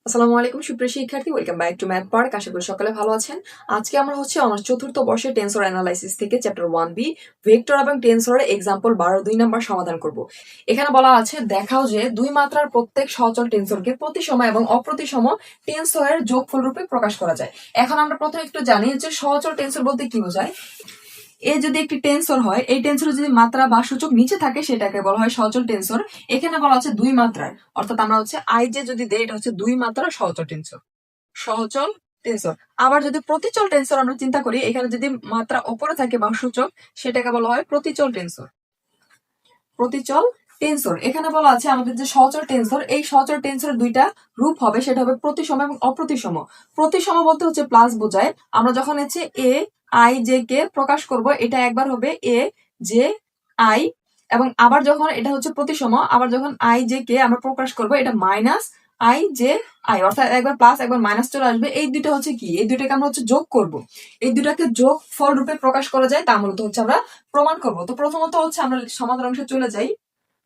আসসালামু আলাইকুম সুপ্রিয় শিক্ষার্থী, welcome back to Math Park. আশা করি সকালে ভালো আছেন। আজকে আমরা অনার্স চতুর্থ বর্ষের টেন্সর অ্যানালাইসিস থেকে চ্যাপ্টার 1B ভেক্টর এবং টেন্সরের এক্সাম্পল 12 2 নাম্বার সমাধান করব। এখানে বলা আছে, দেখাও যে দুই মাত্রার প্রত্যেক সচল টেন্সরকে প্রতিসম এবং অপ্রতিসম টেন্সরের যোগফল রূপে প্রকাশ করা যায়। এখন আমরা প্রথমে একটু জানি যে সচল টেন্সর বলতে কি বোঝায়। এ যদি একটি টেন্সর হয়, এই টেন্সর যদি মাত্রা বা সূচক নিচে থাকে সেটাকে বলা হয় সচল টেন্সর। এখানে বলা হচ্ছে দুই মাত্রার, অর্থাৎ আমরা আই যে যদি দেই, এটা হচ্ছে দুই মাত্রার সচল টেন্সর। সহচল টেন্সর। আবার যদি প্রতিচল টেন্সর আমরা চিন্তা করি, এখানে যদি মাত্রা উপরে থাকে বা সূচক, সেটাকে বলা হয় প্রতিচল টেন্সর। প্রতিচল টেন্সর। এখানে বলা আছে আমাদের যে সচল টেন্সর, এই সচল টেন্সরের দুইটা রূপ হবে, সেটা হবে প্রতিসম এবং অপ্রতিসম। প্রতিসম বলতে হচ্ছে প্লাস বোঝায়। আমরা যখন হচ্ছে এ আই জে কে প্রকাশ করব, এটা একবার হবে এ জে আই, এবং আবার যখন এটা হচ্ছে প্রতিসম, আবার যখন আই জে কে আমরা প্রকাশ করব, এটা মাইনাস আই জে আই, অর্থাৎ একবার প্লাস একবার মাইনাস চলে আসবে। এই দুইটা হচ্ছে কি, এই দুইটাকে আমরা হচ্ছে যোগ করব। এই দুইটাকে যোগ ফল রূপে প্রকাশ করা যায়, তা মূলত হচ্ছে আমরা প্রমাণ করব। তো প্রথমত হচ্ছে আমরা সমাধান অংশে চলে যাই।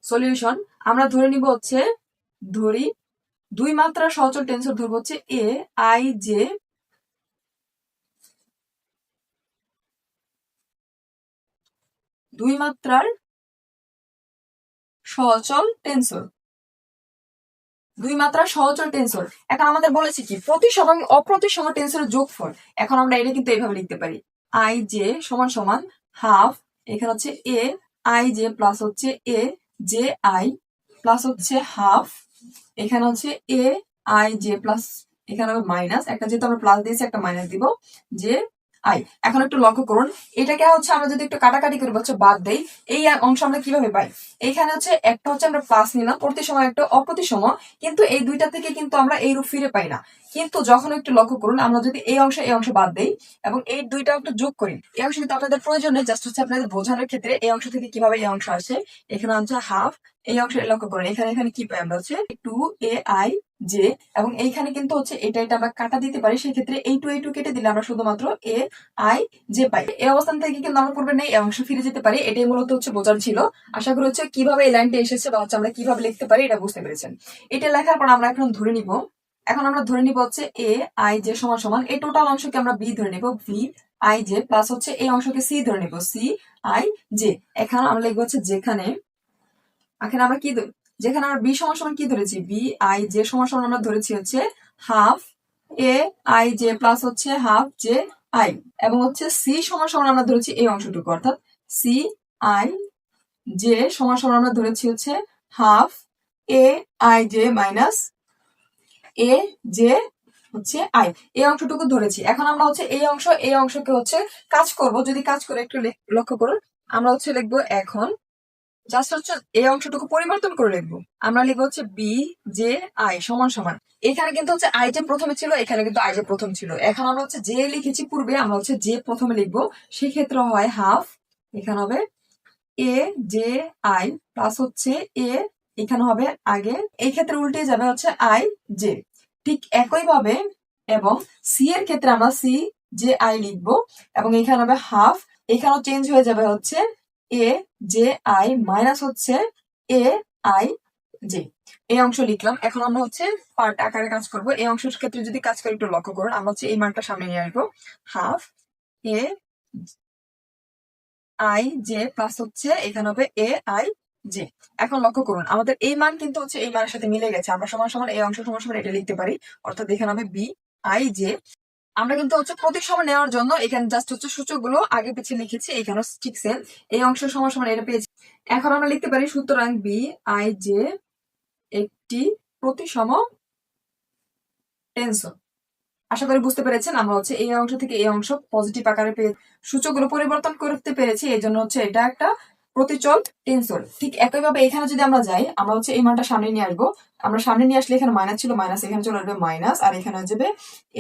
সলিউশন আমরা ধরে নিব হচ্ছে, ধরি দুই মাত্রা সচল টেন্সর ধরবো হচ্ছে এ আই জে দুই মাত্রার সচল টেন্সর। দুই মাত্রা সহচল টেন্সর। এখন আমাদের বলেছি কি, প্রতিসম এবং অপ্রতিসম টেন্সরের যোগফল। এখন আমরা এটা কিন্তু এইভাবে লিখতে পারি, আই জে সমান সমান হাফ, এখানে হচ্ছে এ আই জে প্লাস হচ্ছে এ জে আই প্লাস হচ্ছে হাফ, এখানে হচ্ছে এ আই জে প্লাস, এখানে হবে মাইনাস, একটা যেহেতু আমরা প্লাস দিয়েছি একটা মাইনাস দিব, যে আই। এখন একটু লক্ষ্য করুন, এটাকে হচ্ছে আমরা যদি একটু কাটাকাটি করি হচ্ছে বাদ দেই, এই অংশ আমরা কিভাবে পাই। এইখানে হচ্ছে একটা হচ্ছে আমরা প্লাস নিলাম, প্রতিসম একটা অপ্রতিসম, কিন্তু এই দুইটা থেকে কিন্তু আমরা এই রূপ ফিরে পাই না। কিন্তু যখন একটু লক্ষ্য করুন, আমরা যদি এই অংশ বাদ দেই এবং এই দুইটা একটু যোগ করি, এই অংশ কিন্তু আপনাদের প্রয়োজন নেই, জাস্ট হচ্ছে আপনাদের বোঝানোর ক্ষেত্রে এই অংশ থেকে কিভাবে এই অংশ আসে। এখানে হচ্ছে হাফ, এই অংশ লক্ষ্য করেন, এখানে এখানে কি পাই আমরা হচ্ছে টু এ আই জে, এবং এইখানে কিন্তু হচ্ছে এটা আমরা কাটা দিতে পারি, সেক্ষেত্রে এই টু কেটে দিলে আমরা শুধুমাত্র এ আই জে পাই। এই অবস্থান থেকে কিন্তু আমরা পূর্বে নেই অংশ ফিরে যেতে পারি। এটাই মূলত হচ্ছে বোঝার ছিল। আশা করি হচ্ছে কিভাবে এই লাইনটা এসেছে বা হচ্ছে আমরা কিভাবে লিখতে পারি এটা বুঝতে পেরেছেন। এটা লেখার পর আমরা এখন ধরে নিব, হচ্ছে এ আই জে সমান সমান এই টোটাল অংশকে আমরা বি ধরে নিব, ভি আই জে প্লাস হচ্ছে এই অংশকে সি ধরে নিব, সি আই জে। এখানে আমরা লিখবো হচ্ছে যেখানে, এখানে আমরা কি যেখানে আমরা বি সমান সমান কি ধরেছি, বি আই জে সমান সমান আমরা ধরেছি হচ্ছে half A I J plus হচ্ছে হাফ জে আই, এবং হচ্ছে সি সমান সমান আমরা ধরেছি এই অংশটুকু, অর্থাৎ সি আই জে সমান সমান আমরা ধরেছি হচ্ছে half A I J minus A J হচ্ছে আই, এই অংশটুকু ধরেছি। এখন আমরা হচ্ছে এই অংশকে হচ্ছে কাজ করব। যদি কাজ করে একটু লক্ষ্য করুন, আমরা হচ্ছে লিখবো এখন জাস্ট হচ্ছে এই অংশটুকু পরিবর্তন করে লিখবো। আমরা লিখবো হচ্ছে বি জে আই সমান সমান, এখানে কিন্তু হচ্ছে আই যে প্রথমে ছিল, এখানে কিন্তু আই যে প্রথম ছিল। এখন আমরা হচ্ছে যে লিখেছি পূর্বে, আমরা হচ্ছে যে প্রথমে লিখবো, সেক্ষেত্রে হয় হাফ, এখানে হবে এ জে আই প্লাস হচ্ছে এ, এখানে হবে আগে, এই ক্ষেত্রে উল্টে যাবে হচ্ছে আই জে। ঠিক একই ভাবে এবং সি এর ক্ষেত্রে আমরা সি জে আই লিখবো, এবং এখানে হবে হাফ, এখানেও চেঞ্জ হয়ে যাবে হচ্ছে এ জে আই মাইনাস হচ্ছে এ আই জে। এই অংশ লিখলাম। এখন আমরা হচ্ছে পার্ট আকারে কাজ করব। এই অংশের ক্ষেত্রে যদি কাজ করে একটু লক্ষ্য করুন, আমরা হচ্ছে এই মানটা সামনে নিয়ে আসবো, half A I J plus হচ্ছে এখানে হবে এ আই জে। এখন লক্ষ্য করুন, আমাদের এই মান কিন্তু হচ্ছে এই মানের সাথে মিলে গেছে। আমরা সমান সমান এই অংশ সমান সমান এটা লিখতে পারি, অর্থাৎ এখানে হবে বি আই জে। আমরা কিন্তু হচ্ছে প্রতিসম নেওয়ার জন্য এখানে জাস্ট হচ্ছে সূচকগুলো আগে পিছিয়ে লিখেছি, এখানে ঠিক সেম এই অংশ সমান সমান এটা পেয়েছি। এখন আমরা লিখতে পারি সুতরাং বি আই জে একটি প্রতিসম টেন্সর। আশা করি বুঝতে পেরেছেন। আমরা হচ্ছে এই অংশ থেকে এই অংশ পজিটিভ আকারে পেয়ে সূচকগুলো পরিবর্তন করতে পেরেছি, এই জন্য হচ্ছে এটা একটা প্রতিচল টেন্সর। ঠিক একইভাবে এখানে যদি আমরা যাই, আমরা হচ্ছে এই মানটা সামনে নিয়ে আসবো। আমরা সামনে নিয়ে আসলে এখানে মাইনাস ছিল, মাইনাস এখানে চলে আসবে মাইনাস, আর এখানে হয়ে যাবে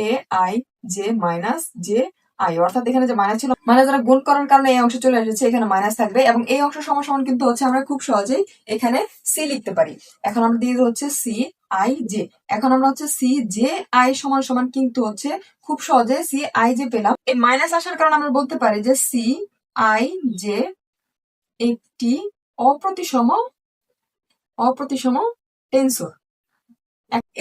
A I J minus J I, অর্থাৎ এখানে যে মাইনাস ছিল, মানে যারা গুণ করার কারণে এই অংশ চলে এসেছে, এখানে মাইনাস থাকবে, এবং এই অংশ সমান সমান কিন্তু হচ্ছে আমরা খুব সহজেই এখানে সি লিখতে পারি। এখন আমরা দিয়ে হচ্ছে সি আই জে। এখন আমরা হচ্ছে সি জে আই সমান সমান কিন্তু হচ্ছে খুব সহজে সি আই জে পেলাম। এই মাইনাস আসার কারণে আমরা বলতে পারি যে সি আই জে একটি অপ্রতিসম টেন্সর।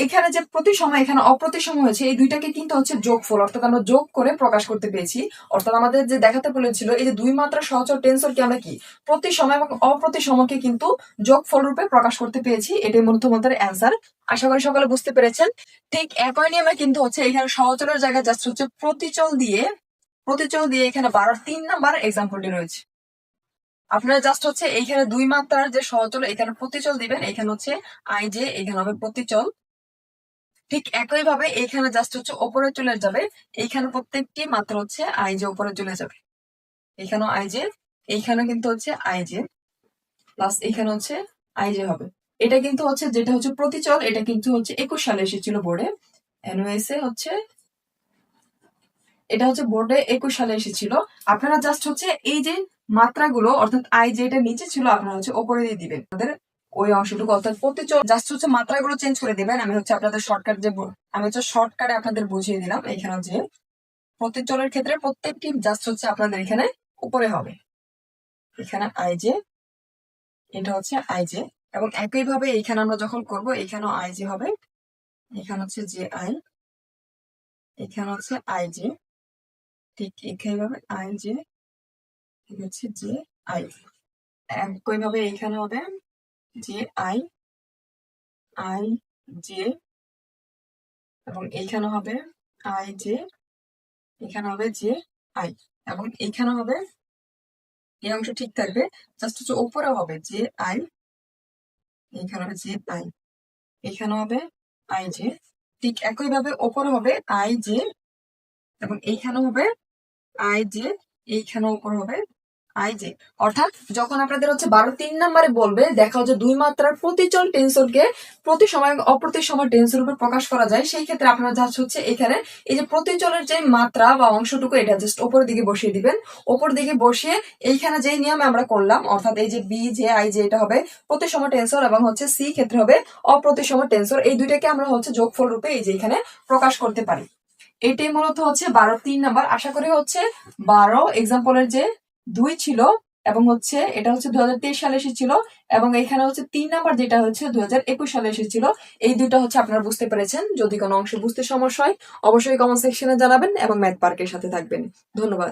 এখানে যে প্রতিসম এখানে অপ্রতিসম হয়েছে, এই দুইটাকে কিন্তু হচ্ছে যোগফল, অর্থাৎ আমরা যোগ করে প্রকাশ করতে পেরেছি। অর্থাৎ আমাদের যে দেখাতে বলেছিল এই যে দুই মাত্রা সহচর টেন্সরকে আমরা কি প্রতিসম এবং অপ্রতিসমকে কিন্তু যোগফল রূপে প্রকাশ করতে পেরেছি। এটাই মূলত আমাদের অ্যান্সার। আশা করি সকলে বুঝতে পেরেছেন। ঠিক একই নিয়মে কিন্তু হচ্ছে এখানে সহচরের জায়গায় জাস্ট হচ্ছে প্রতিচল দিয়ে এখানে 12 নাম্বার এক্সাম্পলটি রয়েছে। আপনারা জাস্ট হচ্ছে এইখানে দুই মাত্রার যে সহচল এখানে প্রতিচল দিবেন, এখানে হচ্ছে আই জে, এখানে হবে প্রতিচল। ঠিক একই ভাবে এইখানে জাস্ট হচ্ছে ওপরে চলে যাবে, এইখানে প্রত্যেকটি মাত্রা হচ্ছে আই জে উপরে চলে যাবে। এখানেও আই জে, এইখানে কিন্তু হচ্ছে আই জে প্লাস এখানে হচ্ছে আই জে হবে। এটা কিন্তু হচ্ছে যেটা হচ্ছে প্রতিচল, এটা কিন্তু হচ্ছে 21 সালে এসেছিল বোর্ডে। এনওএসএ হচ্ছে এটা হচ্ছে বোর্ডে 21 সালে এসেছিল। আপনারা জাস্ট হচ্ছে এই যে মাত্রাগুলো অর্থাৎ আই যে এটা নিচে ছিল আপনারা হচ্ছে ওপরে দিয়ে দিবেন আপনাদের ওই অংশটুকু, অর্থাৎ প্রতিচল জাস্ট হচ্ছে মাত্রাগুলো চেঞ্জ করে দিবেন। আমি হচ্ছে আপনাদের শর্টকাট যে আমি হচ্ছে শর্টকাটে আপনাদের বুঝিয়ে দিলাম। এখানে যে প্রতিচলের ক্ষেত্রে প্রত্যেকটি জাস্ট হচ্ছে আপনাদের এখানে উপরে হবে, এখানে আই জে, এটা হচ্ছে আই জে, এবং একইভাবে এইখানে আমরা যখন করব এখানেও আই জে হবে, এখানে হচ্ছে জে আই, এখানে হচ্ছে আই জে, ঠিক একইভাবে আই জে, হচ্ছে জে আই, একইভাবে এইখানে হবে জে আই, আই জে, এবং এইখানে হবে আই জে, এখানে হবে জে আই, এবং এইখানে হবে এই অংশ ঠিক থাকবে, জাস্ট হচ্ছে উপরে হবে জে আই, এইখানে হবে জে আই, এখানে হবে আই জে, ঠিক একইভাবে উপরে হবে আই জে, এবং এইখানে হবে আই জে, এইখানে উপরে হবে আই জে। অর্থাৎ যখন আপনাদের হচ্ছে 12 নাম্বারে বলবে দেখা হচ্ছে দুই মাত্রার প্রতিচল টেন্সরকে প্রতিসম এবং অপ্রতিসম টেন্সর উপর প্রকাশ করা যায়, সেই ক্ষেত্রে আপনারা জাস্ট হচ্ছে এখানে এই যে প্রতিচলের যে মাত্রা বা অংশটুকু এটা জাস্ট উপরের দিকে বসিয়ে দিবেন। উপর দিকে বসিয়ে এইখানে যেই নিয়মে আমরা করলাম, অর্থাৎ এই যে বি জে আই জে এটা হবে প্রতিসম টেন্সর এবং হচ্ছে সি ক্ষেত্রে হবে অপ্রতিসম টেন্সর, এই দুইটাকে আমরা হচ্ছে যোগফল রূপে এই যে এখানে প্রকাশ করতে পারি। এটাই মূলত হচ্ছে 12 নাম্বার। আশা করি হচ্ছে 12 এক্সাম্পলের যে 2 ছিল এবং হচ্ছে এটা হচ্ছে 2023 সালে এসেছিল, এবং এখানে হচ্ছে 3 নাম্বার যেটা হচ্ছে 2021 সালে এসেছিল। এই দুইটা হচ্ছে আপনারা বুঝতে পেরেছেন। যদি কোনো অংশ বুঝতে সমস্যা হয় অবশ্যই কমেন্ট সেকশনে জানাবেন এবং ম্যাথ পার্কের সাথে থাকবেন। ধন্যবাদ।